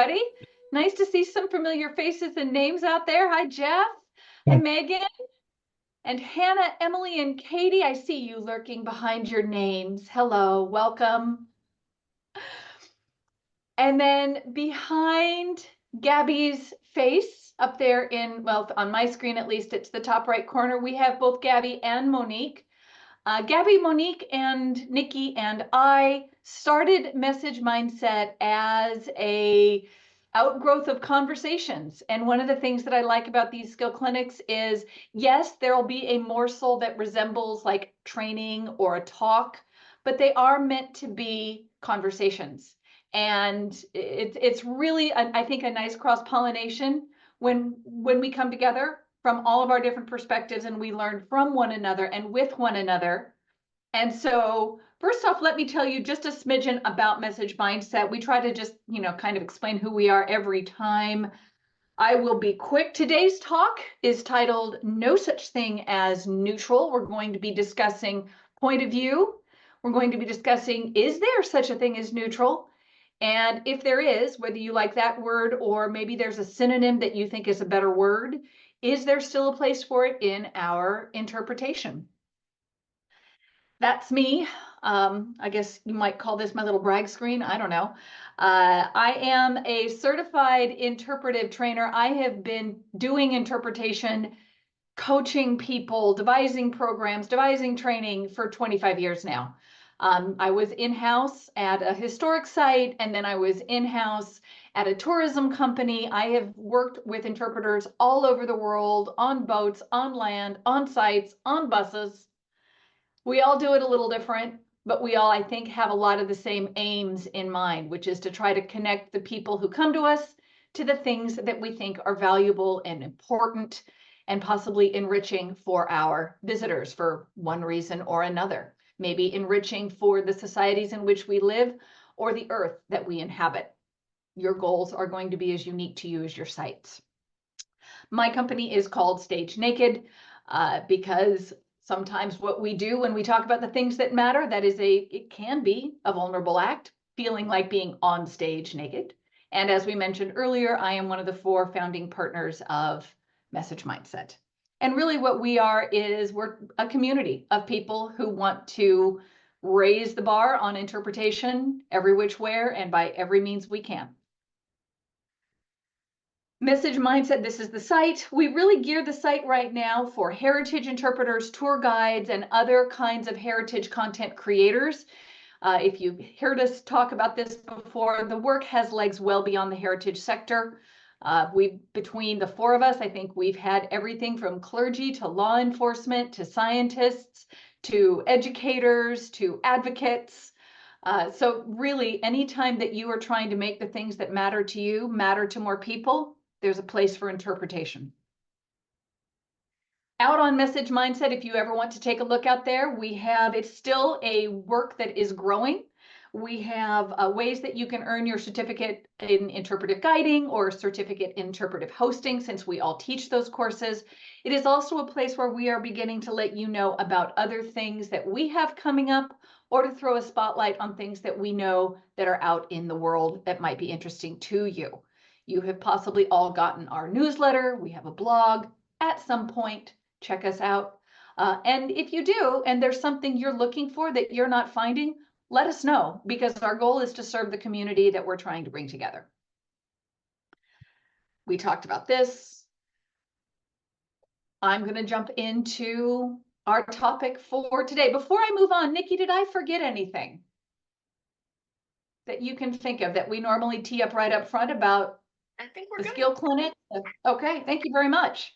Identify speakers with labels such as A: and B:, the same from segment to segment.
A: everybody. Nice to see some familiar faces and names out there. Hi, Jeff. Hi, Megan. And Hannah, Emily, and Katie. I see you lurking behind your names. Hello, welcome. And then behind Gabby's face up there well, on my screen at least, it's the top right corner, we have both Gabby and Monique. Gabby, Monique, and Nikki and I started Message Mindset as a outgrowth of conversations. And one of the things that I like about these skill clinics is, yes, there will be a morsel that resembles like training or a talk, but they are meant to be conversations. And it's really, I think, a nice cross-pollination when we come together from all of our different perspectives and we learn from one another and with one another. And so first off, let me tell you just a smidgen about Message Mindset. We try to just, kind of explain who we are every time. I will be quick. Today's talk is titled No Such Thing as Neutral. We're going to be discussing point of view. We're going to be discussing, is there such a thing as neutral? And if there is, whether you like that word or maybe there's a synonym that you think is a better word, is there still a place for it in our interpretation? That's me. I guess you might call this my little brag screen. I don't know. I am a certified interpretive trainer. I have been doing interpretation, coaching people, devising programs, devising training for 25 years now. I was in-house at a historic site, and then I was in-house at a tourism company. I have worked with interpreters all over the world, on boats, on land, on sites, on buses. We all do it a little different, but we all, I think, have a lot of the same aims in mind, which is to try to connect the people who come to us to the things that we think are valuable and important and possibly enriching for our visitors for one reason or another. Maybe enriching for the societies in which we live or the earth that we inhabit. Your goals are going to be as unique to you as your sites. My company is called Stage Naked because sometimes what we do when we talk about the things that matter, it can be a vulnerable act, feeling like being on stage naked. And as we mentioned earlier, I am one of the 4 founding partners of Message Mindset. And really what we are is we're a community of people who want to raise the bar on interpretation every which way and by every means we can. Message Mindset, this is the site. We really gear the site right now for heritage interpreters, tour guides, and other kinds of heritage content creators. If you've heard us talk about this before, the work has legs well beyond the heritage sector. Between the 4 of us, I think we've had everything from clergy to law enforcement to scientists to educators to advocates. So really, anytime that you are trying to make the things that matter to you matter to more people, there's a place for interpretation. Out on Message Mindset, if you ever want to take a look out there, it's still a work that is growing. We have ways that you can earn your certificate in interpretive guiding or certificate in interpretive hosting, since we all teach those courses. It is also a place where we are beginning to let you know about other things that we have coming up, or to throw a spotlight on things that we know that are out in the world that might be interesting to you. You have possibly all gotten our newsletter. We have a blog. At some point, check us out. And if you do, and there's something you're looking for that you're not finding, let us know, because our goal is to serve the community that we're trying to bring together. We talked about this. I'm going to jump into our topic for today. Before I move on, Nikki, did I forget anything that you can think of that we normally tee up right up front about
B: I think we're
A: the
B: good.
A: skill clinic? Okay, thank you very much.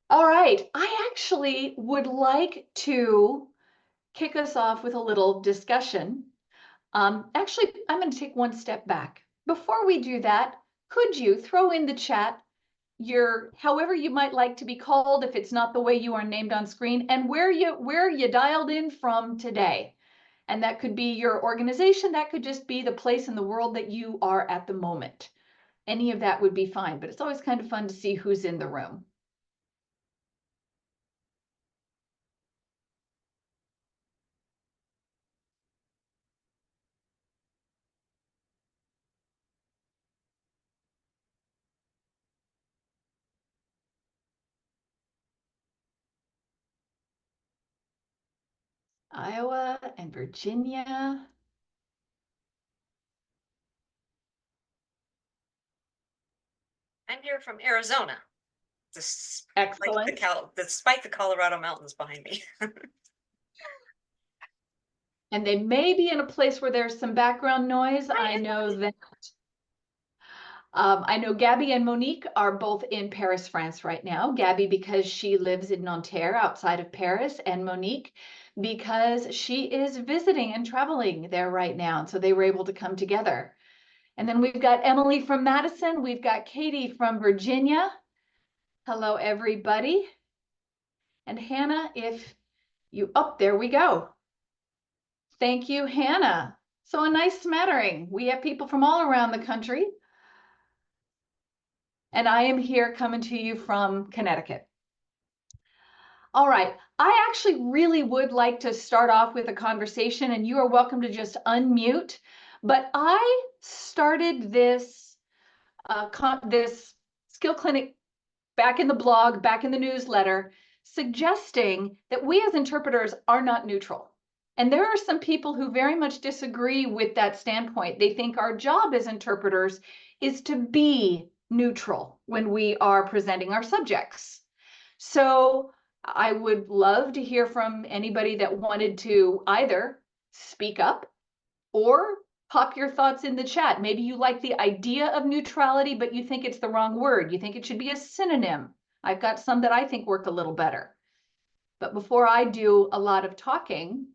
A: All right, I actually would like to kick us off with a little discussion. Actually, I'm going to take one step back. Before we do that, could you throw in the chat however you might like to be called, if it's not the way you are named on screen, and where you dialed in from today? And that could be your organization, that could just be the place in the world that you are at the moment. Any of that would be fine, but it's always kind of fun to see who's in the room. Iowa and Virginia.
B: I'm here from Arizona.
A: Excellent.
B: Despite the Colorado mountains behind me.
A: And they may be in a place where there's some background noise. I know that. I know Gabby and Monique are both in Paris, France right now. Gabby because she lives in Nanterre outside of Paris, and Monique because she is visiting and traveling there right now. So they were able to come together. And then we've got Emily from Madison. We've got Katie from Virginia. Hello, everybody. And Hannah, if you, oh, there we go. Thank you, Hannah. So a nice smattering. We have people from all around the country. And I am here coming to you from Connecticut. All right, I actually really would like to start off with a conversation, and you are welcome to just unmute. But I started this this skill clinic back in the blog, back in the newsletter, suggesting that we as interpreters are not neutral. And there are some people who very much disagree with that standpoint. They think our job as interpreters is to be neutral when we are presenting our subjects. So I would love to hear from anybody that wanted to either speak up or pop your thoughts in the chat. Maybe you like the idea of neutrality, but you think it's the wrong word. You think it should be a synonym. I've got some that I think work a little better. But before I do a lot of talking,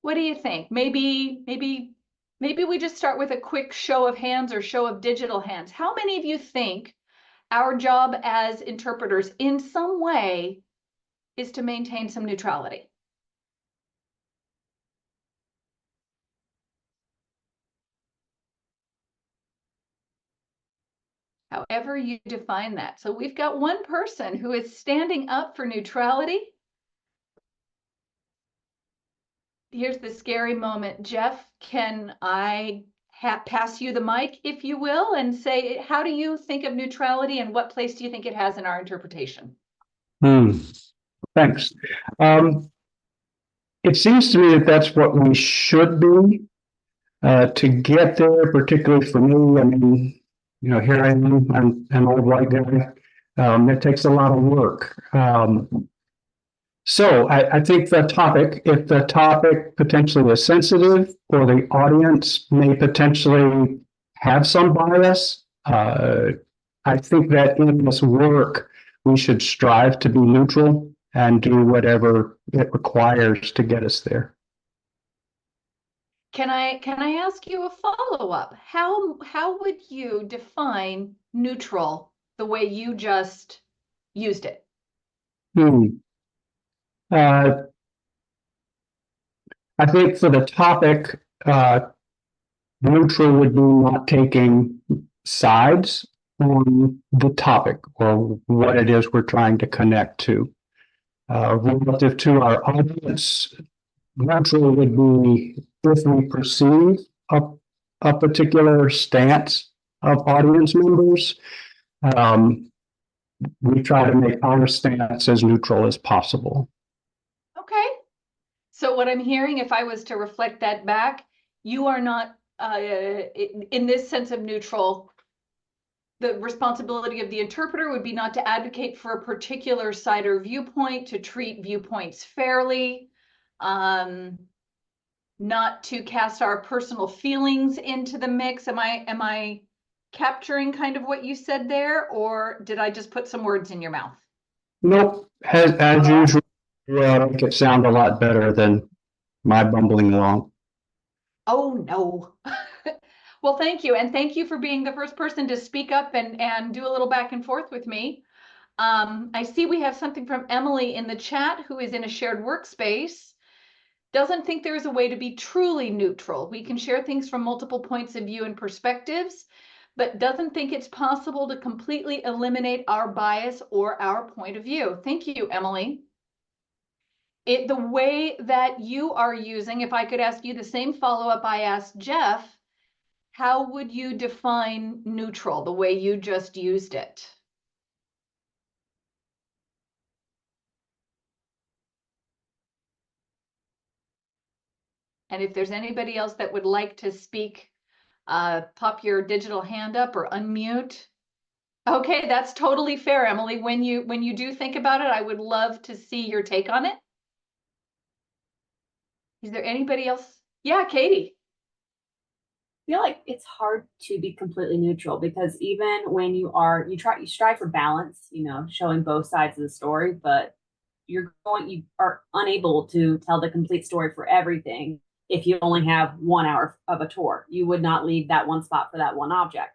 A: what do you think? Maybe we just start with a quick show of hands or show of digital hands. How many of you think our job as interpreters in some way is to maintain some neutrality? However you define that. So we've got one person who is standing up for neutrality. Here's the scary moment. Jeff, can I pass you the mic, if you will, and say, how do you think of neutrality and what place do you think it has in our interpretation?
C: Thanks. It seems to me that that's what we should be to get there, particularly for me. I mean, you know, here I am, I'm an old white guy. It takes a lot of work. So I think the topic, if the topic potentially is sensitive or the audience may potentially have some bias, I think that in this work, we should strive to be neutral and do whatever it requires to get us there.
A: Can I ask you a follow-up? How would you define neutral the way you just used it?
C: I think for the topic, neutral would be not taking sides on the topic or what it is we're trying to connect to. Relative to our audience, neutral would be if we perceive a particular stance of audience members, we try to make our stance as neutral as possible.
A: Okay. So what I'm hearing, if I was to reflect that back, you are not, in this sense of neutral, the responsibility of the interpreter would be not to advocate for a particular side or viewpoint, to treat viewpoints fairly, not to cast our personal feelings into the mix. Am I capturing kind of what you said there, or did I just put some words in your mouth?
C: Nope, as usual, make it sound a lot better than my bumbling along.
A: Oh, no. Well, thank you. And thank you for being the first person to speak up and do a little back and forth with me. I see we have something from Emily in the chat, who is in a shared workspace. Doesn't think there's a way to be truly neutral. We can share things from multiple points of view and perspectives, but doesn't think it's possible to completely eliminate our bias or our point of view. Thank you, Emily. The way that you are using, if I could ask you the same follow-up I asked Jeff, how would you define neutral, the way you just used it? And if there's anybody else that would like to speak, pop your digital hand up or unmute. Okay, that's totally fair, Emily. When you do think about it, I would love to see your take on it. Is there anybody else? Yeah, Katie.
D: I feel like it's hard to be completely neutral because even when you strive for balance, showing both sides of the story, but you are unable to tell the complete story for everything if you only have 1 hour of a tour. You would not leave that one spot for that one object.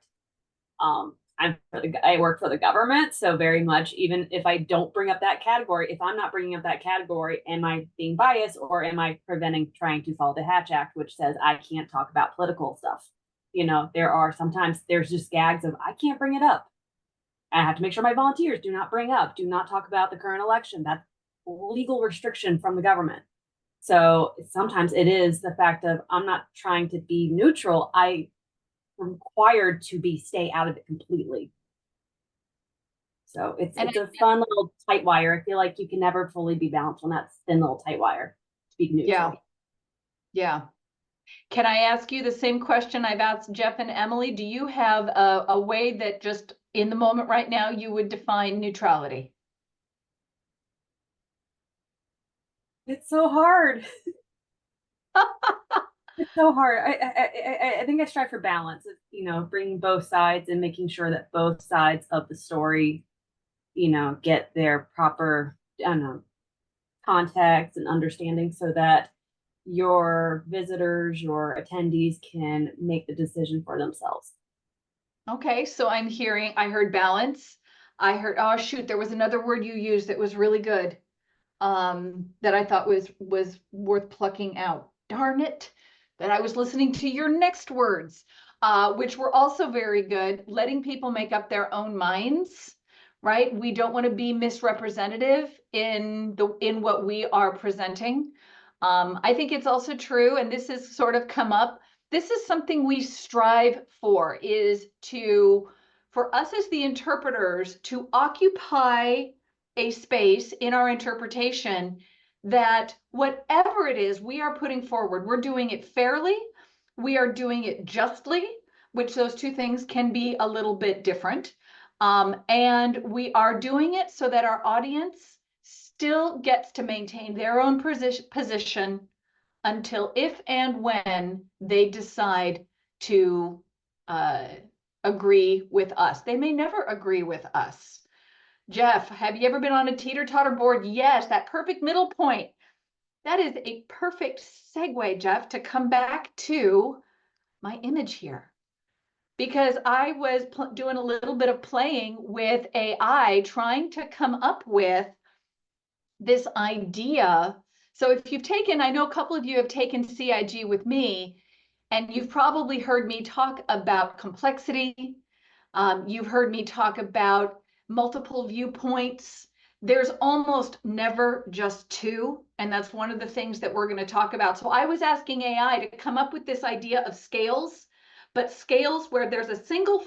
D: I work for the government, so very much, even if I don't bring up that category, if I'm not bringing up that category, am I being biased or am I trying to follow the Hatch Act, which says I can't talk about political stuff? There's just gags of I can't bring it up. I have to make sure my volunteers do not talk about the current election. That's legal restriction from the government. So sometimes it is the fact of I'm not trying to be neutral. I required to stay out of it completely. So it's a fun little tight wire. I feel like you can never fully be balanced on that thin little tight wire to be neutral.
A: Yeah. Can I ask you the same question I've asked Jeff and Emily? Do you have a way that just in the moment right now you would define neutrality?
D: It's so hard. It's so hard. I think I strive for balance of, bringing both sides and making sure that both sides of the story, get their proper, context and understanding so that your visitors, your attendees can make the decision for themselves.
A: Okay, so I heard balance. I heard, oh shoot, there was another word you used that was really good. That I thought was worth plucking out. Darn it, that I was listening to your next words, which were also very good. Letting people make up their own minds, right? We don't want to be misrepresentative in what we are presenting. I think it's also true, and this has sort of come up. This is something we strive for, is for us as the interpreters to occupy a space in our interpretation that whatever it is we are putting forward, we're doing it fairly, we are doing it justly, which those two things can be a little bit different. And we are doing it so that our audience still gets to maintain their own position until if and when they decide to agree with us. They may never agree with us. Jeff, have you ever been on a teeter-totter board? Yes, that perfect middle point. That is a perfect segue, Jeff, to come back to my image here. Because I was doing a little bit of playing with AI, trying to come up with this idea. So if you've taken, I know a couple of you have taken CIG with me, and you've probably heard me talk about complexity. You've heard me talk about multiple viewpoints. There's almost never just two, and that's one of the things that we're going to talk about. So I was asking AI to come up with this idea of scales, but scales where there's a single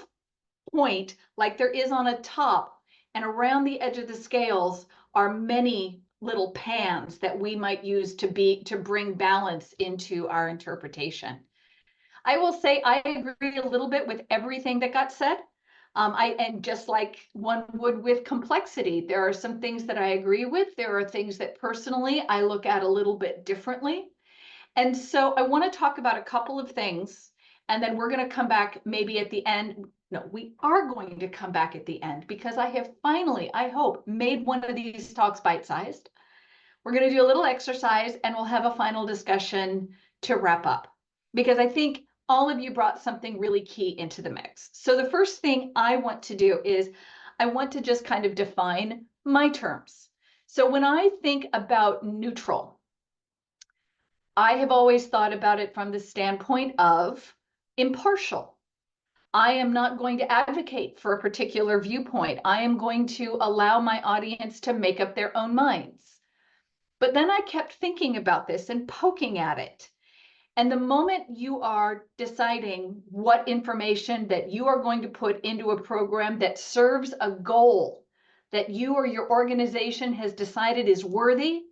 A: point like there is on a top, and around the edge of the scales are many little pans that we might use to bring balance into our interpretation. I will say I agree a little bit with everything that got said. And just like one would with complexity, there are some things that I agree with. There are things that personally I look at a little bit differently. And so I want to talk about a couple of things, and then we're going to come back maybe at the end. No, we are going to come back at the end because I have finally, I hope, made one of these talks bite-sized. We're going to do a little exercise and we'll have a final discussion to wrap up, because I think all of you brought something really key into the mix. So the first thing I want to do is I want to just kind of define my terms. So when I think about neutral, I have always thought about it from the standpoint of impartial. I am not going to advocate for a particular viewpoint. I am going to allow my audience to make up their own minds. But then I kept thinking about this and poking at it. And the moment you are deciding what information that you are going to put into a program that serves a goal that you or your organization has decided is worthy,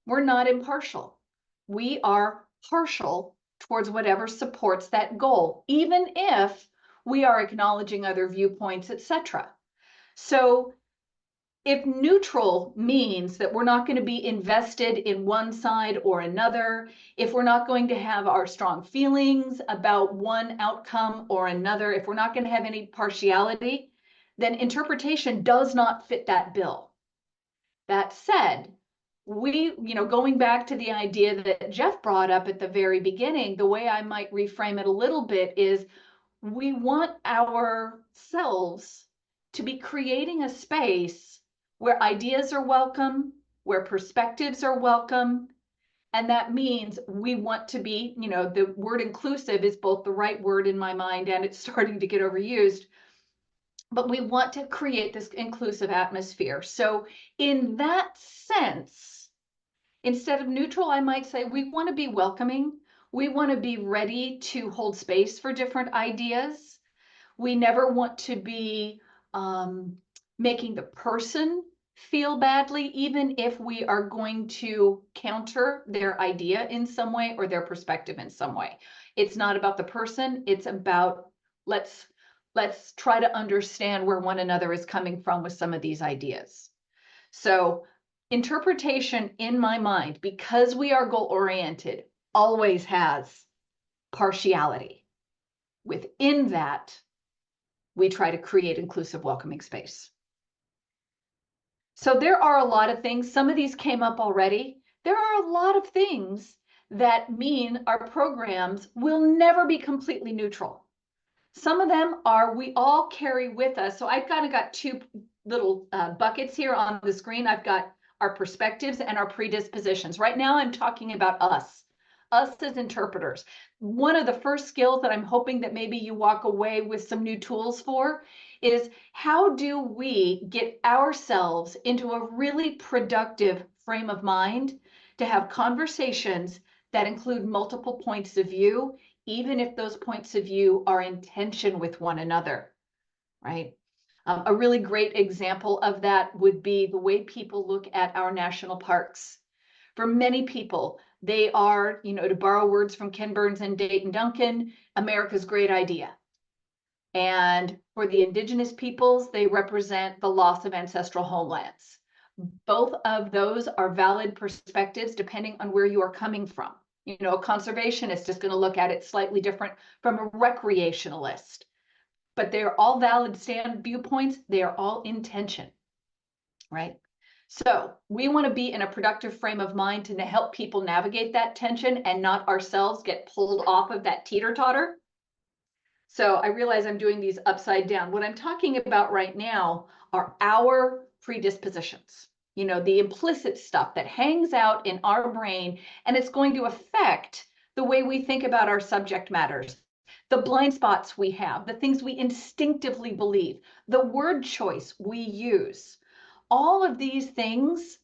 A: we're not impartial. We are partial towards whatever supports that goal, even if we are acknowledging other viewpoints, etc. So if neutral means that we're not going to be invested in one side or another, if we're not going to have our strong feelings about one outcome or another, if we're not going to have any partiality, then interpretation does not fit that bill. That said, going back to the idea that Jeff brought up at the very beginning, the way I might reframe it a little bit is we want ourselves to be creating a space where ideas are welcome, where perspectives are welcome. And that means we want to be, the word inclusive is both the right word in my mind and it's starting to get overused. But we want to create this inclusive atmosphere. So in that sense, instead of neutral, I might say we want to be welcoming. We want to be ready to hold space for different ideas. We never want to be making the person feel badly, even if we are going to counter their idea in some way or their perspective in some way. It's not about the person. It's about let's try to understand where one another is coming from with some of these ideas. So interpretation in my mind, because we are goal-oriented, always has partiality. Within that, we try to create inclusive, welcoming space. So there are a lot of things. Some of these came up already. There are a lot of things that mean our programs will never be completely neutral. Some of them are we all carry with us. So I've kind of got two little buckets here on the screen. I've got our perspectives and our predispositions. Right now, I'm talking about us as interpreters. One of the first skills that I'm hoping that maybe you walk away with some new tools for is how do we get ourselves into a really productive frame of mind to have conversations that include multiple points of view, even if those points of view are in tension with one another, right? A really great example of that would be the way people look at our national parks. For many people, they are, to borrow words from Ken Burns and Dayton Duncan, America's great idea. And for the indigenous peoples, they represent the loss of ancestral homelands. Both of those are valid perspectives depending on where you are coming from. A conservationist is going to look at it slightly different from a recreationalist. But they're all valid viewpoints. They are all in tension, right? So we want to be in a productive frame of mind to help people navigate that tension and not ourselves get pulled off of that teeter-totter. So I realize I'm doing these upside down. What I'm talking about right now are our predispositions, the implicit stuff that hangs out in our brain, and it's going to affect the way we think about our subject matters, the blind spots we have, the things we instinctively believe, the word choice we use. All of these things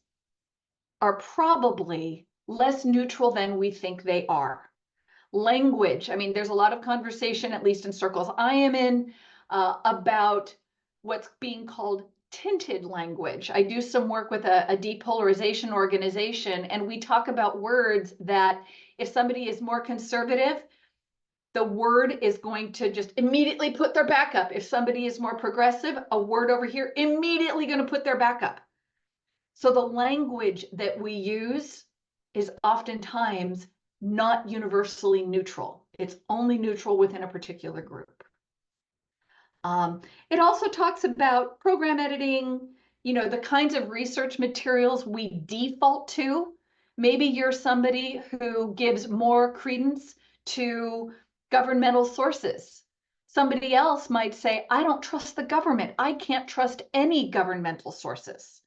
A: are probably less neutral than we think they are. Language, there's a lot of conversation, at least in circles I am in, about what's being called tinted language. I do some work with a depolarization organization, and we talk about words that if somebody is more conservative, the word is going to just immediately put their back up. If somebody is more progressive, a word over here immediately going to put their back up. So the language that we use is oftentimes not universally neutral. It's only neutral within a particular group. It also talks about program editing, the kinds of research materials we default to. Maybe you're somebody who gives more credence to governmental sources. Somebody else might say, I don't trust the government. I can't trust any governmental sources,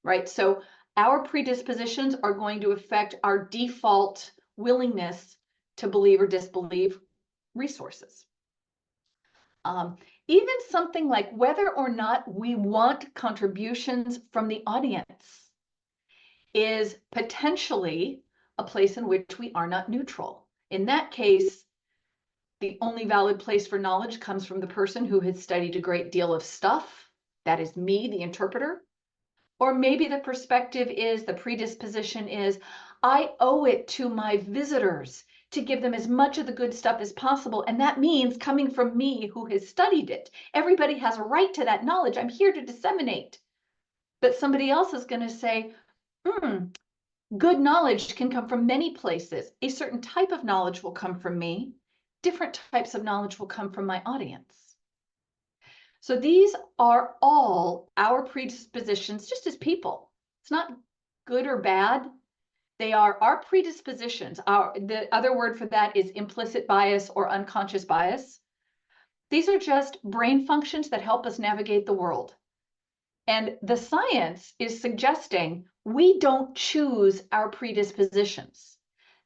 A: right? So our predispositions are going to affect our default willingness to believe or disbelieve resources. Even something like whether or not we want contributions from the audience is potentially a place in which we are not neutral. In that case, the only valid place for knowledge comes from the person who has studied a great deal of stuff. That is me, the interpreter. Or maybe the perspective is, the predisposition is, I owe it to my visitors to give them as much of the good stuff as possible. And that means coming from me who has studied it. Everybody has a right to that knowledge. I'm here to disseminate. But somebody else is going to say, good knowledge can come from many places. A certain type of knowledge will come from me. Different types of knowledge will come from my audience. So these are all our predispositions just as people. It's not good or bad. They are our predispositions. The other word for that is implicit bias or unconscious bias. These are just brain functions that help us navigate the world. And the science is suggesting we don't choose our predispositions.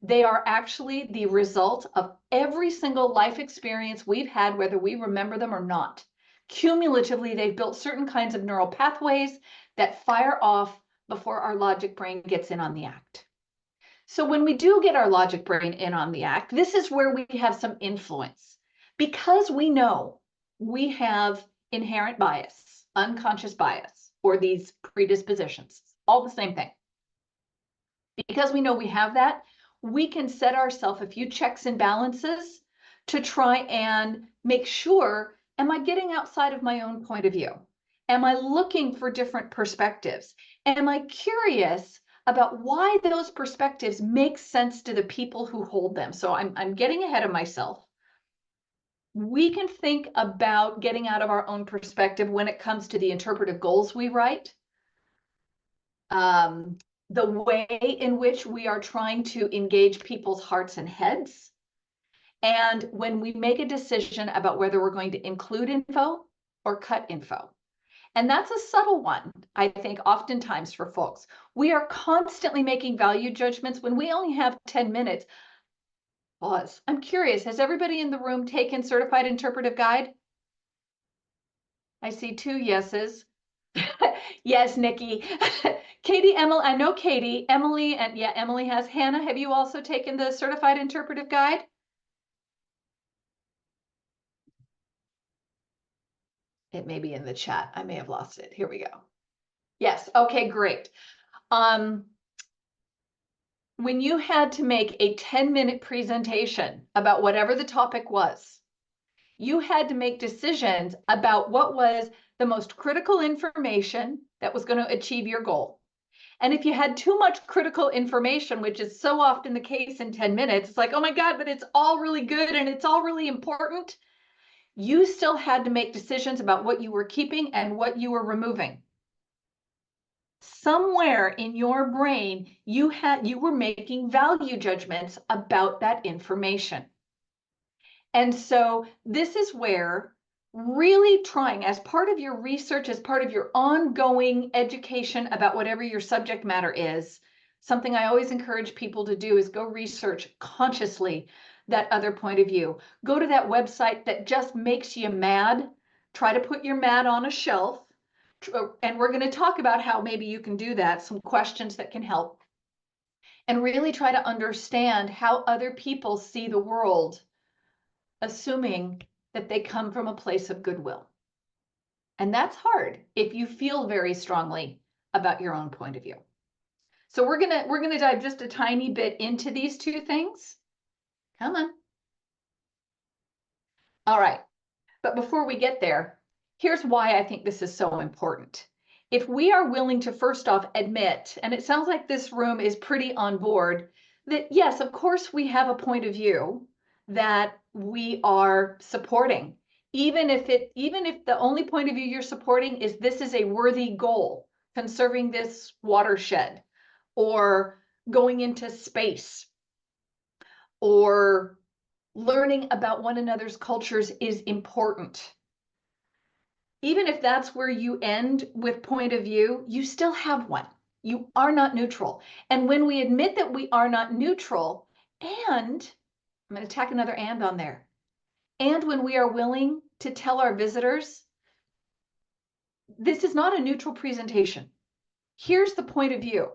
A: They are actually the result of every single life experience we've had, whether we remember them or not. Cumulatively, they've built certain kinds of neural pathways that fire off before our logic brain gets in on the act. So when we do get our logic brain in on the act, this is where we have some influence. Because we know we have inherent bias, unconscious bias, or these predispositions, all the same thing. Because we know we have that, we can set ourselves a few checks and balances to try and make sure, am I getting outside of my own point of view? Am I looking for different perspectives? Am I curious about why those perspectives make sense to the people who hold them? So I'm getting ahead of myself. We can think about getting out of our own perspective when it comes to the interpretive goals we write, the way in which we are trying to engage people's hearts and heads, and when we make a decision about whether we're going to include info or cut info. And that's a subtle one, I think, oftentimes for folks. We are constantly making value judgments when we only have 10 minutes. Pause. I'm curious, has everybody in the room taken Certified Interpretive Guide? I see 2 yeses. Yes, Nikki. Katie, Emily, I know Katie, Emily, and yeah, Emily has. Hannah, have you also taken the Certified Interpretive Guide? It may be in the chat. I may have lost it. Here we go. Yes. Okay, great. When you had to make a 10-minute presentation about whatever the topic was, you had to make decisions about what was the most critical information that was going to achieve your goal. And if you had too much critical information, which is so often the case in 10 minutes, it's like, oh my God, but it's all really good and it's all really important. You still had to make decisions about what you were keeping and what you were removing. Somewhere in your brain, you were making value judgments about that information. And so this is where really trying, as part of your research, as part of your ongoing education about whatever your subject matter is, something I always encourage people to do is go research consciously that other point of view. Go to that website that just makes you mad. Try to put your mad on a shelf. And we're going to talk about how maybe you can do that, some questions that can help. And really try to understand how other people see the world, assuming that they come from a place of goodwill. And that's hard if you feel very strongly about your own point of view. So we're gonna dive just a tiny bit into these 2 things. Come on. All right. But before we get there, here's why I think this is so important. If we are willing to first off admit, and it sounds like this room is pretty on board, that yes, of course we have a point of view that we are supporting, even if the only point of view you're supporting is this is a worthy goal, conserving this watershed, or going into space, or learning about one another's cultures is important. Even if that's where you end with point of view, you still have one. You are not neutral. And when we admit that we are not neutral, and I'm going to tack another and on there, and when we are willing to tell our visitors, this is not a neutral presentation. Here's the point of view.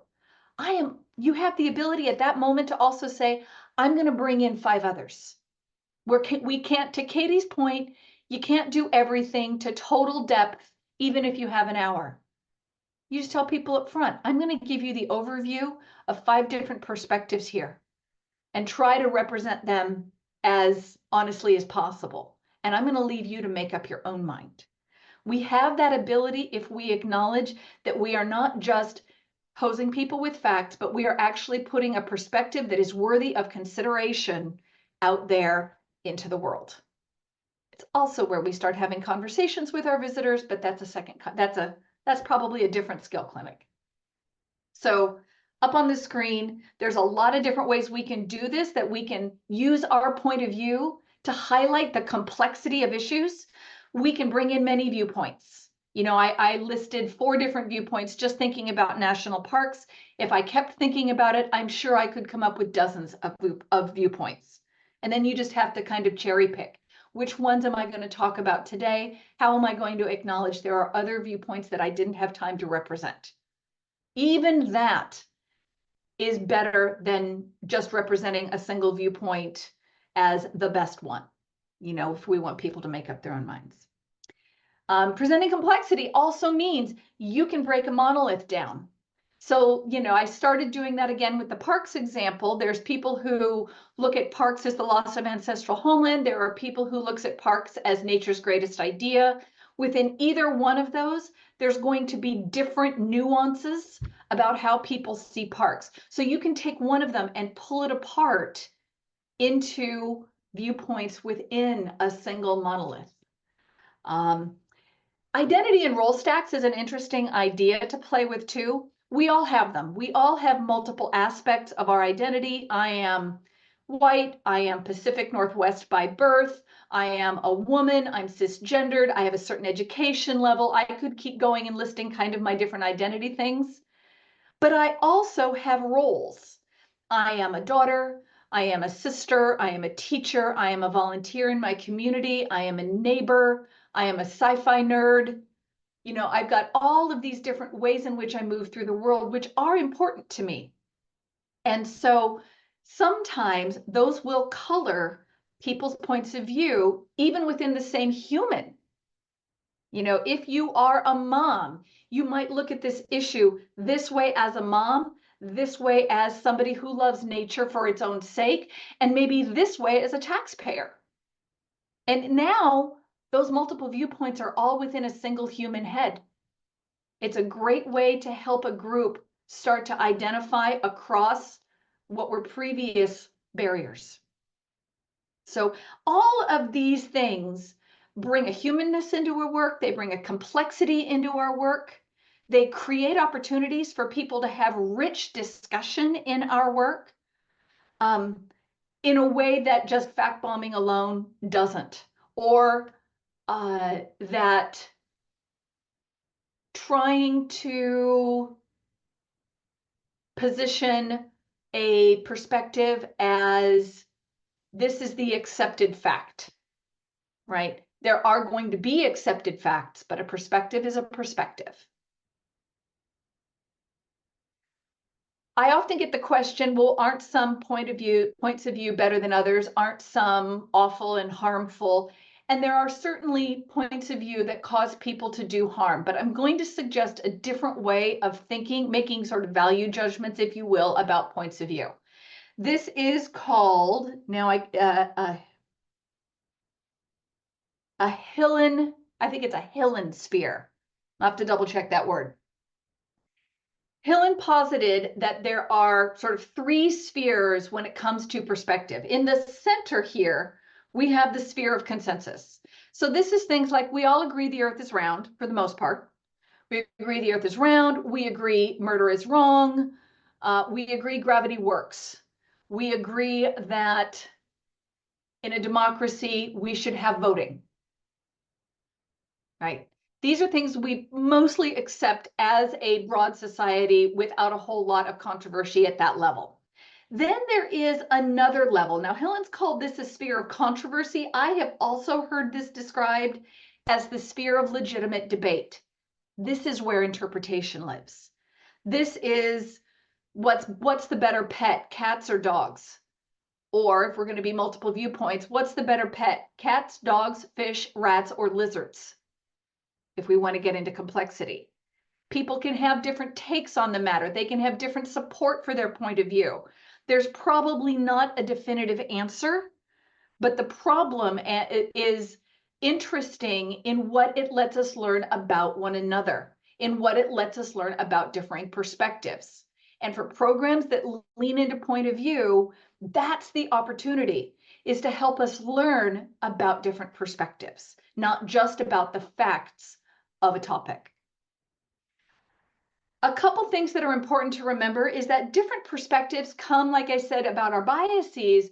A: You have the ability at that moment to also say, I'm going to bring in 5 others. We can't, to Katie's point, you can't do everything to total depth, even if you have an hour. You just tell people up front, I'm going to give you the overview of 5 different perspectives here. and try to represent them as honestly as possible. And I'm going to leave you to make up your own mind. We have that ability if we acknowledge that we are not just posing people with facts, but we are actually putting a perspective that is worthy of consideration out there into the world. It's also where we start having conversations with our visitors, but that's probably a different skill clinic. So up on the screen, there's a lot of different ways we can do this, that we can use our point of view to highlight the complexity of issues. We can bring in many viewpoints. You know, I listed 4 different viewpoints just thinking about national parks. If I kept thinking about it, I'm sure I could come up with dozens of viewpoints. And then you just have to kind of cherry pick. Which ones am I going to talk about today? How am I going to acknowledge there are other viewpoints that I didn't have time to represent? Even that is better than just representing a single viewpoint as the best one, you know, if we want people to make up their own minds. Presenting complexity also means you can break a monolith down. So, you know, I started doing that again with the parks example. There's people who look at parks as the loss of ancestral homeland. There are people who looks at parks as nature's greatest idea. Within either one of those, there's going to be different nuances about how people see parks. So you can take one of them and pull it apart into viewpoints within a single monolith. Identity and role stacks is an interesting idea to play with too. We all have them. We all have multiple aspects of our identity. I am white. I am Pacific Northwest by birth. I am a woman. I'm cisgendered. I have a certain education level. I could keep going and listing kind of my different identity things. But I also have roles. I am a daughter. I am a sister. I am a teacher. I am a volunteer in my community. I am a neighbor. I am a sci-fi nerd. You know, I've got all of these different ways in which I move through the world, which are important to me. And so sometimes those will color people's points of view, even within the same human. You know, if you are a mom, you might look at this issue this way as a mom, this way as somebody who loves nature for its own sake, and maybe this way as a taxpayer. And now those multiple viewpoints are all within a single human head. It's a great way to help a group start to identify across what were previous barriers. So all of these things bring a humanness into our work. They bring a complexity into our work. They create opportunities for people to have rich discussion in our work in a way that just fact bombing alone doesn't, or that trying to position a perspective as this is the accepted fact, right? There are going to be accepted facts, but a perspective is a perspective. I often get the question, well, aren't some points of view better than others? Aren't some awful and harmful? And there are certainly points of view that cause people to do harm, but I'm going to suggest a different way of thinking, making sort of value judgments, if you will, about points of view. This is called, now I think it's a Hillen sphere. I'll have to double check that word. Hillen posited that there are sort of 3 spheres when it comes to perspective. In the center here, we have the sphere of consensus. So this is things like we all agree the earth is round for the most part. We agree the earth is round. We agree murder is wrong. We agree gravity works. We agree that in a democracy, we should have voting, right? These are things we mostly accept as a broad society without a whole lot of controversy at that level. Then there is another level. Now, Hillen's called this a sphere of controversy. I have also heard this described as the sphere of legitimate debate. This is where interpretation lives. This is what's the better pet, cats or dogs? Or if we're going to be multiple viewpoints, what's the better pet, cats, dogs, fish, rats, or lizards? If we want to get into complexity. People can have different takes on the matter. They can have different support for their point of view. There's probably not a definitive answer, but the problem is interesting in what it lets us learn about one another, in what it lets us learn about differing perspectives. And for programs that lean into point of view, that's the opportunity, is to help us learn about different perspectives, not just about the facts of a topic. A couple things that are important to remember is that different perspectives come, like I said, about our biases.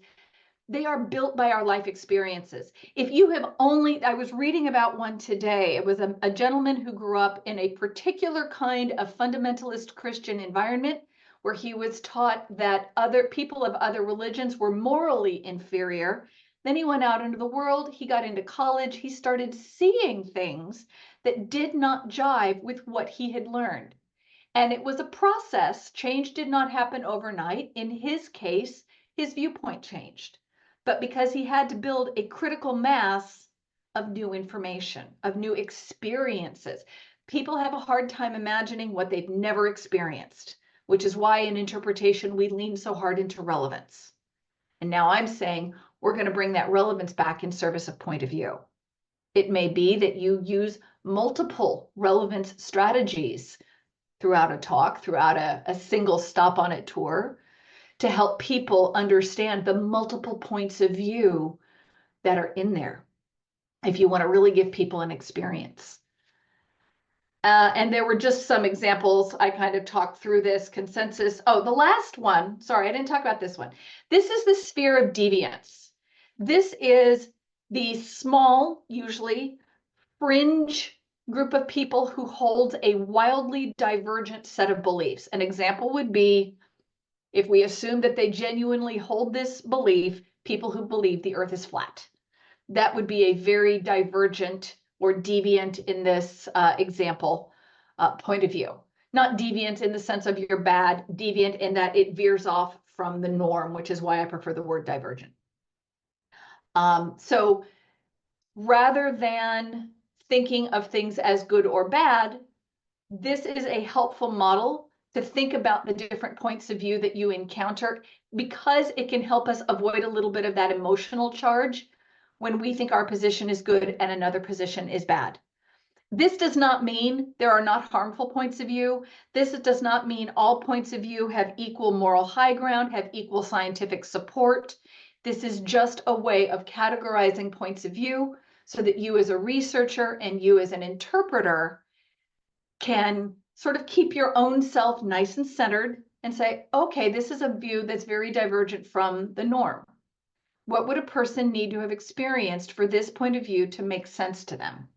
A: They are built by our life experiences. If you have only, I was reading about one today. It was a gentleman who grew up in a particular kind of fundamentalist Christian environment where he was taught that other people of other religions were morally inferior. Then he went out into the world, he got into college, he started seeing things that did not jive with what he had learned. And it was a process. Change did not happen overnight. In his case, his viewpoint changed. But because he had to build a critical mass of new information, of new experiences, people have a hard time imagining what they've never experienced, which is why in interpretation we lean so hard into relevance. And now I'm saying we're going to bring that relevance back in service of point of view. It may be that you use multiple relevance strategies throughout a talk, throughout a single stop on it tour, to help people understand the multiple points of view that are in there, if you want to really give people an experience. And there were just some examples. I kind of talked through this consensus. Oh, the last one, sorry, I didn't talk about this one. This is the sphere of deviance. This is the small, usually fringe group of people who hold a wildly divergent set of beliefs. An example would be, if we assume that they genuinely hold this belief, people who believe the earth is flat. That would be a very divergent or deviant in this example point of view. Not deviant in the sense of you're bad, deviant in that it veers off from the norm, which is why I prefer the word divergent. So rather than thinking of things as good or bad, this is a helpful model to think about the different points of view that you encounter, because it can help us avoid a little bit of that emotional charge when we think our position is good and another position is bad. This does not mean there are not harmful points of view. This does not mean all points of view have equal moral high ground, have equal scientific support. This is just a way of categorizing points of view so that you as a researcher and you as an interpreter can sort of keep your own self nice and centered and say, okay, this is a view that's very divergent from the norm. What would a person need to have experienced for this point of view to make sense to them?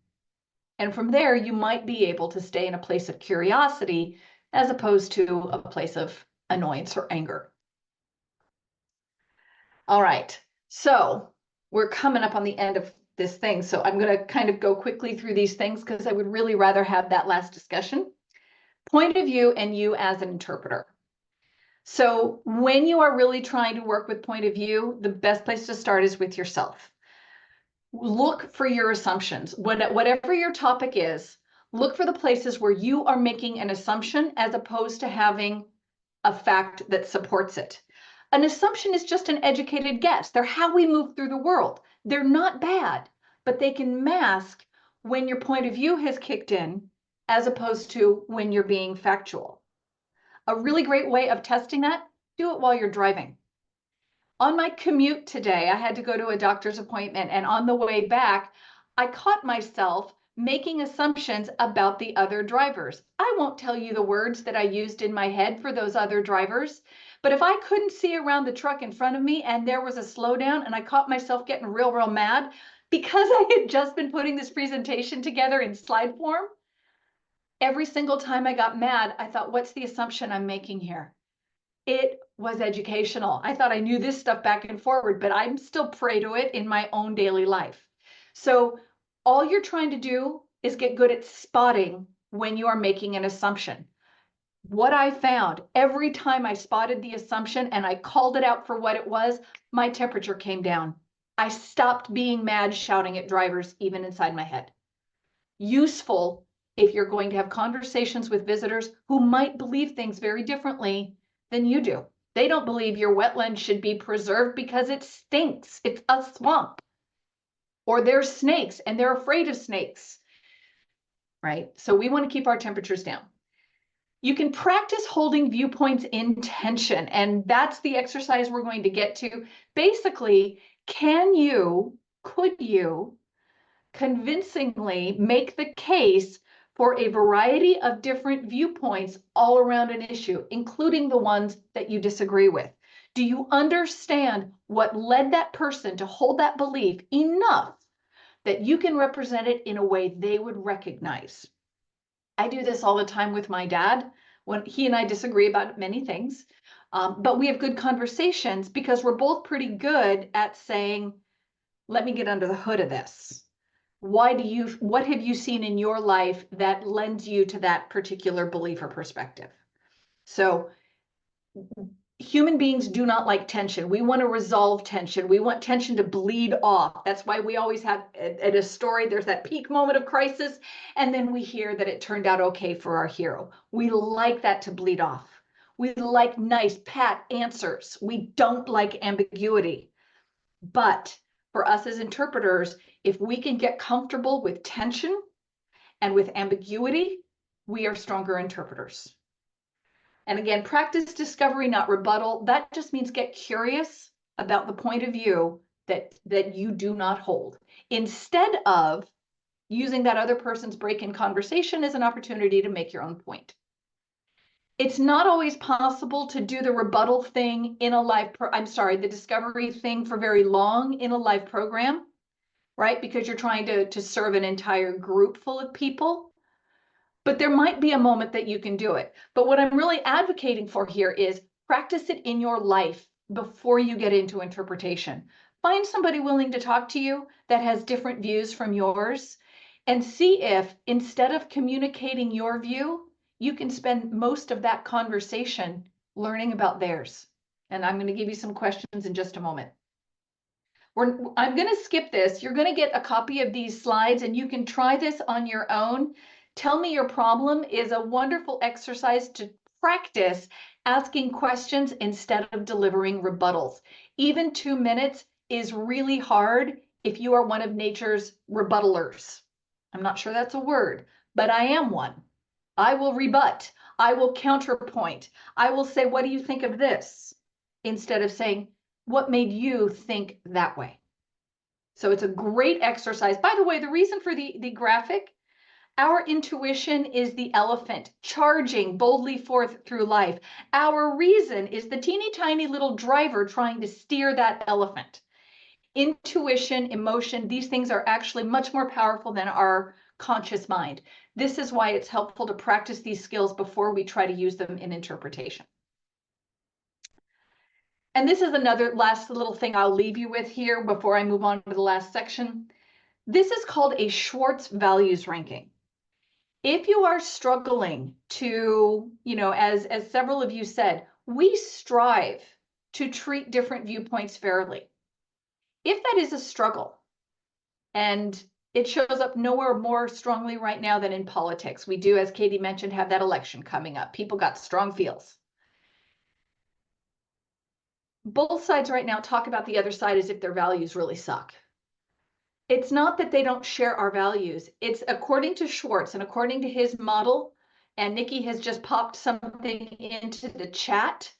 A: And from there, you might be able to stay in a place of curiosity as opposed to a place of annoyance or anger. All right, so we're coming up on the end of this thing. So I'm going to kind of go quickly through these things because I would really rather have that last discussion. Point of view and you as an interpreter. So when you are really trying to work with point of view, the best place to start is with yourself. Look for your assumptions. Whatever your topic is, look for the places where you are making an assumption as opposed to having a fact that supports it. An assumption is just an educated guess. They're how we move through the world. They're not bad, but they can mask when your point of view has kicked in as opposed to when you're being factual. A really great way of testing that, do it while you're driving. On my commute today, I had to go to a doctor's appointment, and on the way back, I caught myself making assumptions about the other drivers. I won't tell you the words that I used in my head for those other drivers, but if I couldn't see around the truck in front of me and there was a slowdown and I caught myself getting real mad because I had just been putting this presentation together in slide form, every single time I got mad, I thought, what's the assumption I'm making here? It was educational. I thought I knew this stuff back and forward, but I'm still prey to it in my own daily life. So all you're trying to do is get good at spotting when you are making an assumption. What I found, every time I spotted the assumption and I called it out for what it was, my temperature came down. I stopped being mad, shouting at drivers, even inside my head. Useful if you're going to have conversations with visitors who might believe things very differently than you do. They don't believe your wetland should be preserved because it stinks. It's a swamp. Or there's snakes and they're afraid of snakes, right? So we want to keep our temperatures down. You can practice holding viewpoints in tension, and that's the exercise we're going to get to. Basically, could you convincingly make the case for a variety of different viewpoints all around an issue, including the ones that you disagree with? Do you understand what led that person to hold that belief enough that you can represent it in a way they would recognize? I do this all the time with my dad when he and I disagree about many things, but we have good conversations because we're both pretty good at saying, let me get under the hood of this. What have you seen in your life that lends you to that particular belief or perspective? So human beings do not like tension. We want to resolve tension. We want tension to bleed off. That's why we always have at a story, there's that peak moment of crisis, and then we hear that it turned out okay for our hero. We like that to bleed off. We like nice, pat answers. We don't like ambiguity. But for us as interpreters, if we can get comfortable with tension and with ambiguity, we are stronger interpreters. And again, practice discovery, not rebuttal. That just means get curious about the point of view that you do not hold, instead of using that other person's break in conversation as an opportunity to make your own point. It's not always possible to do the rebuttal thing in a the discovery thing for very long in a live program, right? Because you're trying to serve an entire group full of people. But there might be a moment that you can do it. But what I'm really advocating for here is practice it in your life before you get into interpretation. Find somebody willing to talk to you that has different views from yours, and see if instead of communicating your view, you can spend most of that conversation learning about theirs. And I'm going to give you some questions in just a moment. I'm going to skip this. You're going to get a copy of these slides and you can try this on your own. Tell me your problem is a wonderful exercise to practice asking questions instead of delivering rebuttals. Even 2 minutes is really hard if you are one of nature's rebuttalers. I'm not sure that's a word, but I am one. I will rebut. I will counterpoint. I will say, what do you think of this? Instead of saying, what made you think that way? So it's a great exercise. By the way, the reason for the graphic, our intuition is the elephant charging boldly forth through life. Our reason is the teeny tiny little driver trying to steer that elephant. Intuition, emotion, these things are actually much more powerful than our conscious mind. This is why it's helpful to practice these skills before we try to use them in interpretation. And this is another last little thing I'll leave you with here before I move on to the last section. This is called a Schwartz values ranking. If you are struggling to, as several of you said, we strive to treat different viewpoints fairly. If that is a struggle, and it shows up nowhere more strongly right now than in politics. We do, as Katie mentioned, have that election coming up. People got strong feels. Both sides right now talk about the other side as if their values really suck. It's not that they don't share our values. It's according to Schwartz and according to his model, and Nikki has just popped something into the chat.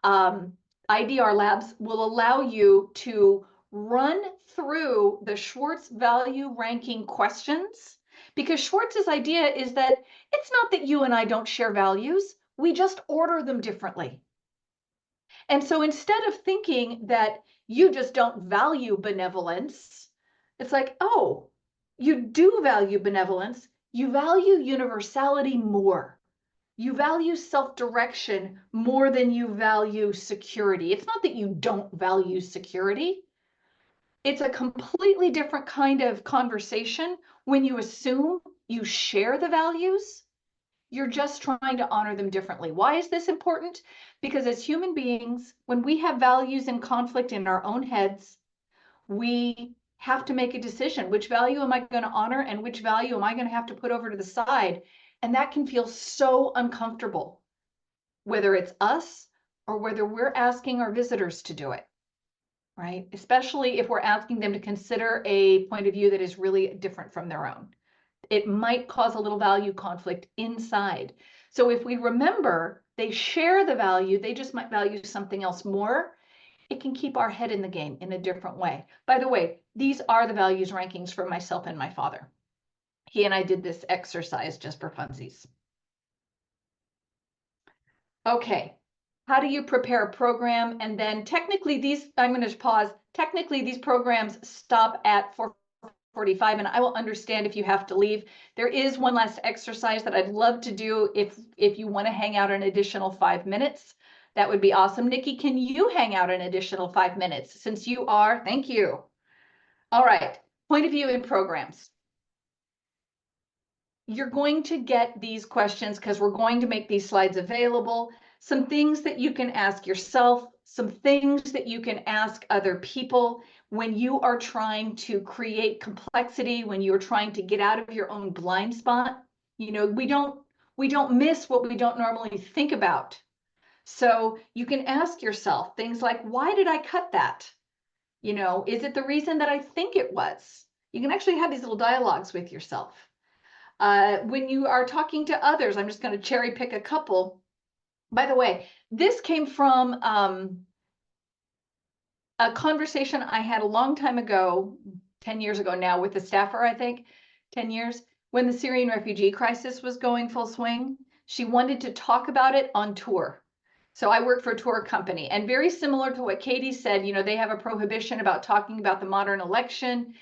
A: IDR Labs will allow you to run through the Schwartz value ranking questions, because Schwartz's idea is that it's not that you and I don't share values, we just order them differently. And so instead of thinking that you just don't value benevolence, it's like, oh, you do value benevolence, you value universality more. You value self-direction more than you value security. It's not that you don't value security. It's a completely different kind of conversation when you assume you share the values. You're just trying to honor them differently. Why is this important? Because as human beings, when we have values in conflict in our own heads, we have to make a decision. Which value am I going to honor and which value am I going to have to put over to the side? And that can feel so uncomfortable, whether it's us or whether we're asking our visitors to do it, right? Especially if we're asking them to consider a point of view that is really different from their own. It might cause a little value conflict inside. So if we remember they share the value, they just might value something else more, it can keep our head in the game in a different way. By the way, these are the values rankings for myself and my father. He and I did this exercise just for funsies. Okay, how do you prepare a program? And then technically these, I'm going to pause. Technically these programs stop at 4:45, and I will understand if you have to leave. There is one last exercise that I'd love to do if you want to hang out an additional 5 minutes. That would be awesome. Nikki, can you hang out an additional 5 minutes since you are? Thank you. All right, point of view in programs. You're going to get these questions because we're going to make these slides available. Some things that you can ask yourself, some things that you can ask other people when you are trying to create complexity, when you're trying to get out of your own blind spot. You know, we don't miss what we don't normally think about. So you can ask yourself things like, why did I cut that? You know, is it the reason that I think it was? You can actually have these little dialogues with yourself. When you are talking to others, I'm just going to cherry pick a couple. By the way, this came from a conversation I had a long time ago, 10 years ago now, with a staffer, I think, 10 years, when the Syrian refugee crisis was going full swing. She wanted to talk about it on tour. So I work for a tour company, and very similar to what Katie said, you know, they have a prohibition about talking about the modern election.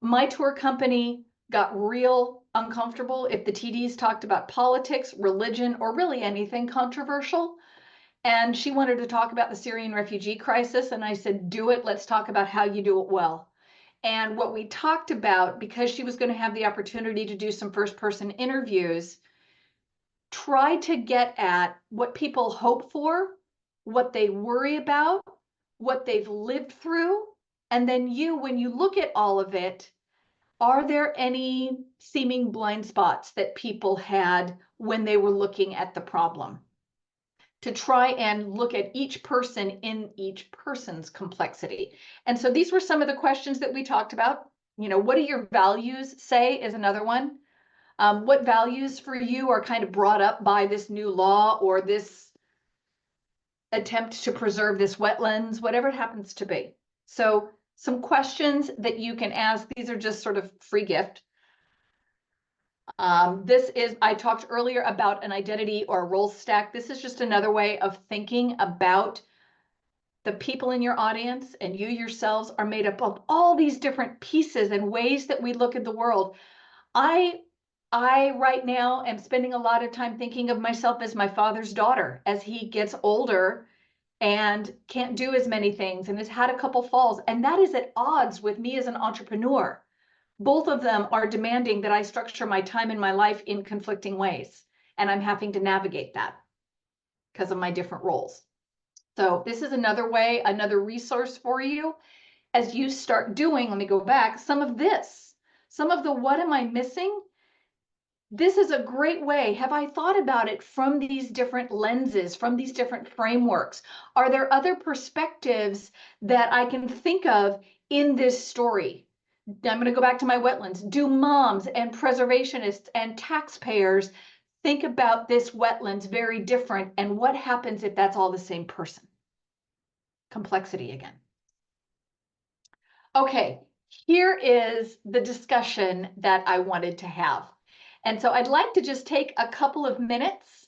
A: My tour company got real uncomfortable if the TDs talked about politics, religion, or really anything controversial. And she wanted to talk about the Syrian refugee crisis. And I said, do it. Let's talk about how you do it well. And what we talked about, because she was going to have the opportunity to do some first-person interviews, try to get at what people hope for, what they worry about, what they've lived through. And then you, when you look at all of it, are there any seeming blind spots that people had when they were looking at the problem? To try and look at each person in each person's complexity. And so these were some of the questions that we talked about. You know, what do your values say is another one. What values for you are kind of brought up by this new law or this attempt to preserve this wetlands, whatever it happens to be. So some questions that you can ask. These are just sort of free gift. This is, I talked earlier about an identity or a role stack. This is just another way of thinking about the people in your audience, and you yourselves are made up of all these different pieces and ways that we look at the world. I right now am spending a lot of time thinking of myself as my father's daughter as he gets older and can't do as many things and has had a couple falls. And that is at odds with me as an entrepreneur. Both of them are demanding that I structure my time and my life in conflicting ways. And I'm having to navigate that because of my different roles. So this is another way, another resource for you as you start doing, let me go back, some of this, some of the what am I missing? This is a great way. Have I thought about it from these different lenses, from these different frameworks? Are there other perspectives that I can think of in this story? I'm going to go back to my wetlands. Do moms and preservationists and taxpayers think about this wetlands very different? And what happens if that's all the same person? Complexity again. Okay, here is the discussion that I wanted to have. And so I'd like to just take a couple of minutes,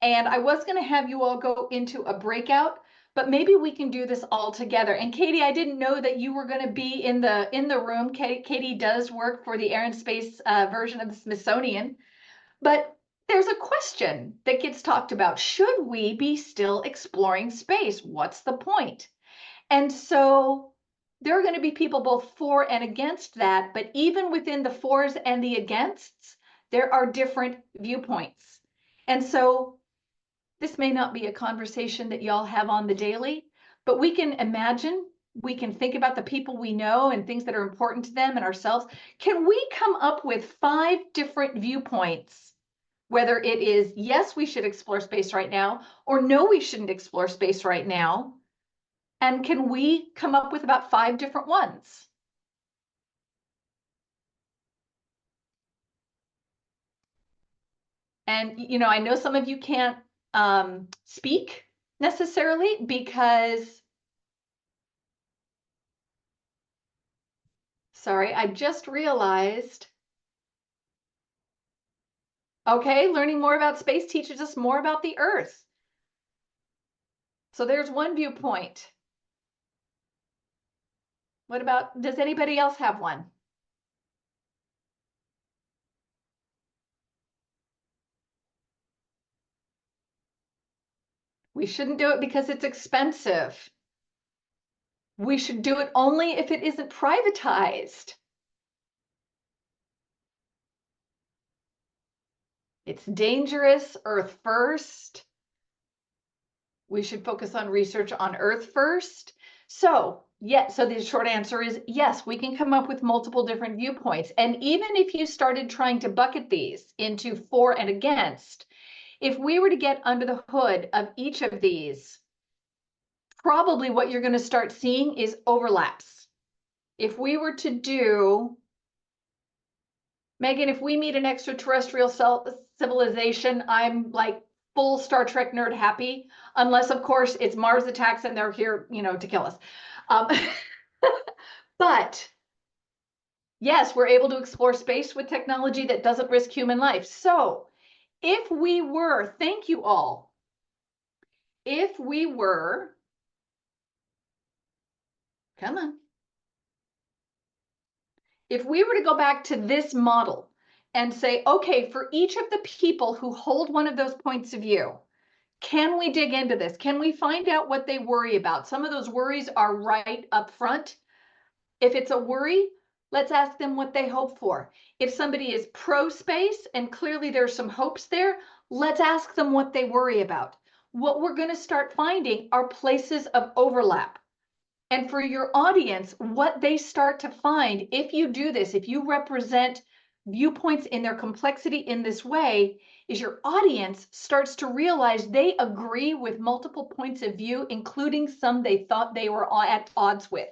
A: and I was going to have you all go into a breakout, but maybe we can do this all together. And Katie, I didn't know that you were going to be in the room. Katie does work for the Air and Space version of the Smithsonian, but there's a question that gets talked about. Should we be still exploring space? What's the point? And so there are going to be people both for and against that, but even within the fors and the againsts, there are different viewpoints. And so this may not be a conversation that y'all have on the daily, but we can imagine, we can think about the people we know and things that are important to them and ourselves. Can we come up with 5 different viewpoints whether it is, yes, we should explore space right now, or no, we shouldn't explore space right now. And can we come up with about 5 different ones? And, you know, I know some of you can't speak necessarily because, sorry, I just realized, okay, learning more about space teaches us more about the Earth. So there's one viewpoint. What about, does anybody else have one? We shouldn't do it because it's expensive. We should do it only if it isn't privatized. It's dangerous, Earth first. We should focus on research on Earth first. So, so the short answer is yes, we can come up with multiple different viewpoints. And even if you started trying to bucket these into for and against, if we were to get under the hood of each of these, probably what you're going to start seeing is overlaps. If we were to do, Megan, if we meet an extraterrestrial civilization, I'm like full Star Trek nerd happy, unless of course it's Mars attacks and they're here, you know, to kill us. But yes, we're able to explore space with technology that doesn't risk human life. So if we were, thank you all, if we were, come on, if we were to go back to this model and say, okay, for each of the people who hold one of those points of view, can we dig into this? Can we find out what they worry about? Some of those worries are right up front. If it's a worry, let's ask them what they hope for. If somebody is pro-space and clearly there's some hopes there, let's ask them what they worry about. What we're going to start finding are places of overlap. And for your audience, what they start to find, if you do this, if you represent viewpoints in their complexity in this way, is your audience starts to realize they agree with multiple points of view, including some they thought they were at odds with.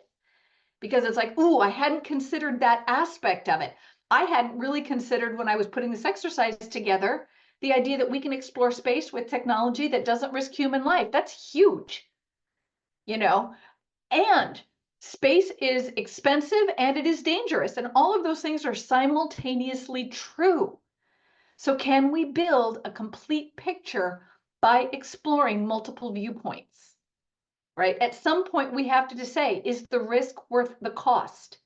A: Because it's like, ooh, I hadn't considered that aspect of it. I hadn't really considered when I was putting this exercise together, the idea that we can explore space with technology that doesn't risk human life. That's huge, you know? And space is expensive and it is dangerous. And all of those things are simultaneously true. So can we build a complete picture by exploring multiple viewpoints? Right? At some point, we have to say, is the risk worth the cost?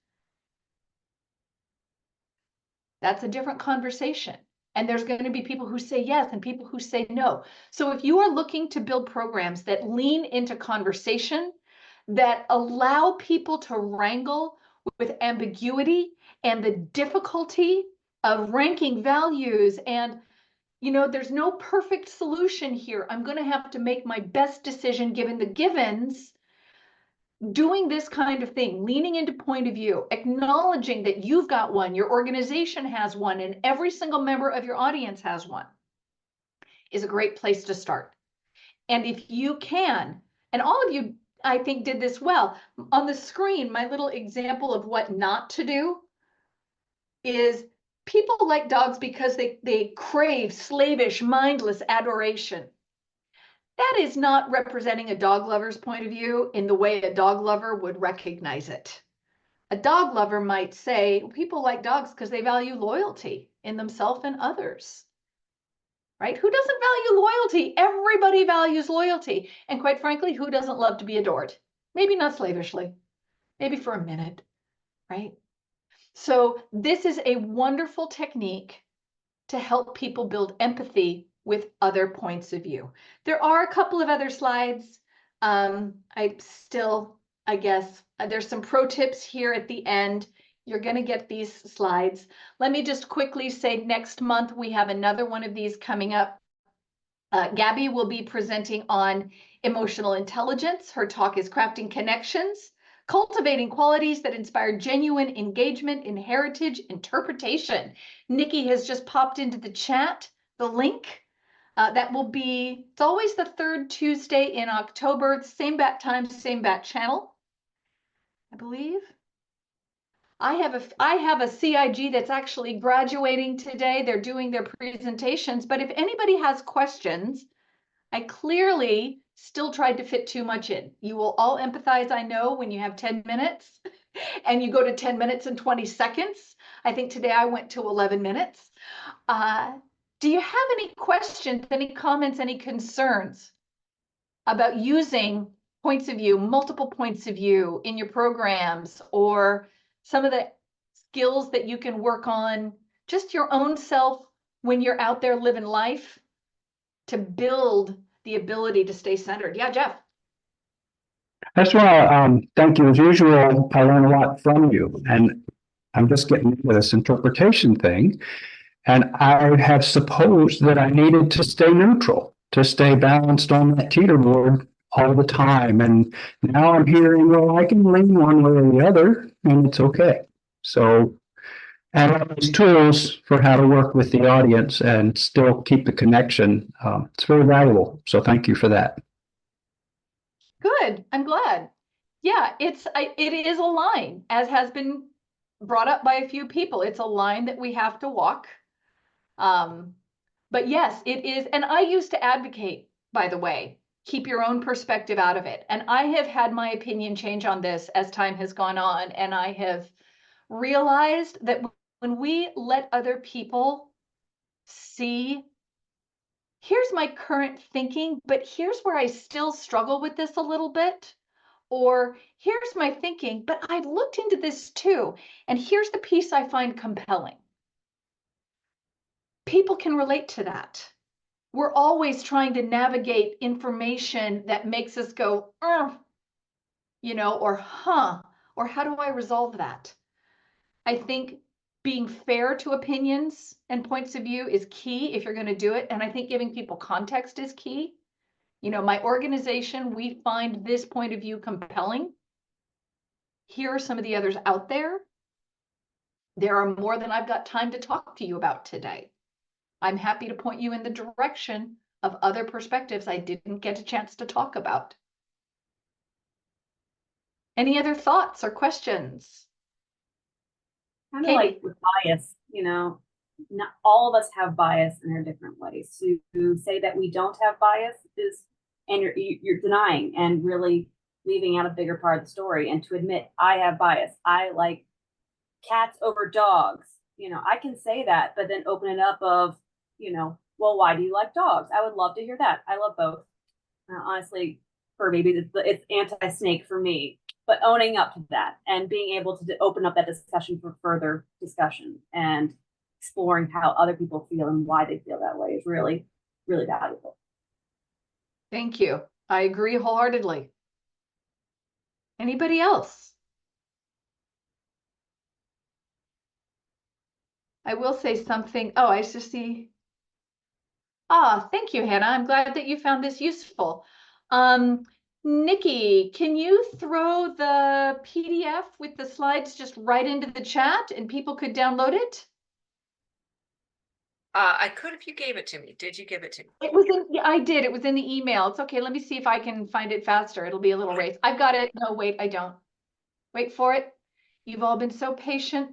A: That's a different conversation. And there's going to be people who say yes and people who say no. So if you are looking to build programs that lean into conversation, that allow people to wrangle with ambiguity and the difficulty of ranking values, and you know, there's no perfect solution here. I'm going to have to make my best decision given the givens. Doing this kind of thing, leaning into point of view, acknowledging that you've got one, your organization has one, and every single member of your audience has one, is a great place to start. And if you can, and all of you, I think, did this well. On the screen, my little example of what not to do is people like dogs because they crave slavish, mindless adoration. That is not representing a dog lover's point of view in the way a dog lover would recognize it. A dog lover might say, people like dogs because they value loyalty in themselves and others. Right? Who doesn't value loyalty? Everybody values loyalty. And quite frankly, who doesn't love to be adored? Maybe not slavishly, maybe for a minute, right? So this is a wonderful technique to help people build empathy with other points of view. There are a couple of other slides. I guess, there's some pro tips here at the end. You're going to get these slides. Let me just quickly say next month, we have another one of these coming up. Gabby will be presenting on emotional intelligence. Her talk is Crafting Connections, Cultivating Qualities that Inspire Genuine Engagement in Heritage Interpretation. Nikki has just popped into the chat the link. That will be, it's always the third Tuesday in October, same bat time, same bat channel, I believe. I have a CIG that's actually graduating today. They're doing their presentations, but if anybody has questions, I clearly still tried to fit too much in. You will all empathize, I know, when you have 10 minutes and you go to 10 minutes and 20 seconds. I think today I went to 11 minutes. Do you have any questions, any comments, any concerns about using points of view, multiple points of view in your programs, or some of the skills that you can work on, just your own self when you're out there living life to build the ability to stay centered? Yeah, Jeff.
C: I just want to thank you as usual. I learned a lot from you, and I'm just getting into this interpretation thing. And I have supposed that I needed to stay neutral, to stay balanced on that teeter board all the time. And now I'm hearing, well, I can lean one way or the other, and it's okay. So, and all these tools for how to work with the audience and still keep the connection, it's very valuable. So thank you for that.
A: Good. I'm glad. Yeah, it is a line, as has been brought up by a few people. It's a line that we have to walk. But yes, it is. And I used to advocate, by the way, keep your own perspective out of it. And I have had my opinion change on this as time has gone on. And I have realized that when we let other people see, here's my current thinking, but here's where I still struggle with this a little bit. Or here's my thinking, but I looked into this too. And here's the piece I find compelling. People can relate to that. We're always trying to navigate information that makes us go, or or how do I resolve that? I think being fair to opinions and points of view is key if you're going to do it. And I think giving people context is key. My organization, we find this point of view compelling. Here are some of the others out there. There are more than I've got time to talk to you about today. I'm happy to point you in the direction of other perspectives I didn't get a chance to talk about. Any other thoughts or questions?
D: Kind of like with bias, not all of us have bias in our different ways. To say that we don't have bias and you're denying and really leaving out a bigger part of the story. And to admit, I have bias. I like cats over dogs. I can say that, but then open it up of, well, why do you like dogs? I would love to hear that. I love both. Honestly, for babies, it's anti-snake for me. But owning up to that and being able to open up that discussion for further discussion and exploring how other people feel and why they feel that way is really, really valuable.
A: Thank you. I agree wholeheartedly. Anybody else? I will say something. Oh, I just see. Thank you, Hannah. I'm glad that you found this useful. Nikki, can you throw the PDF with the slides just right into the chat and people could download it?
B: I could if you gave it to me. Did you give it to me?
A: It was in, I did. It was in the email. It's okay. Let me see if I can find it faster. It'll be a little race. I've got it. No, wait, I don't. Wait for it. You've all been so patient.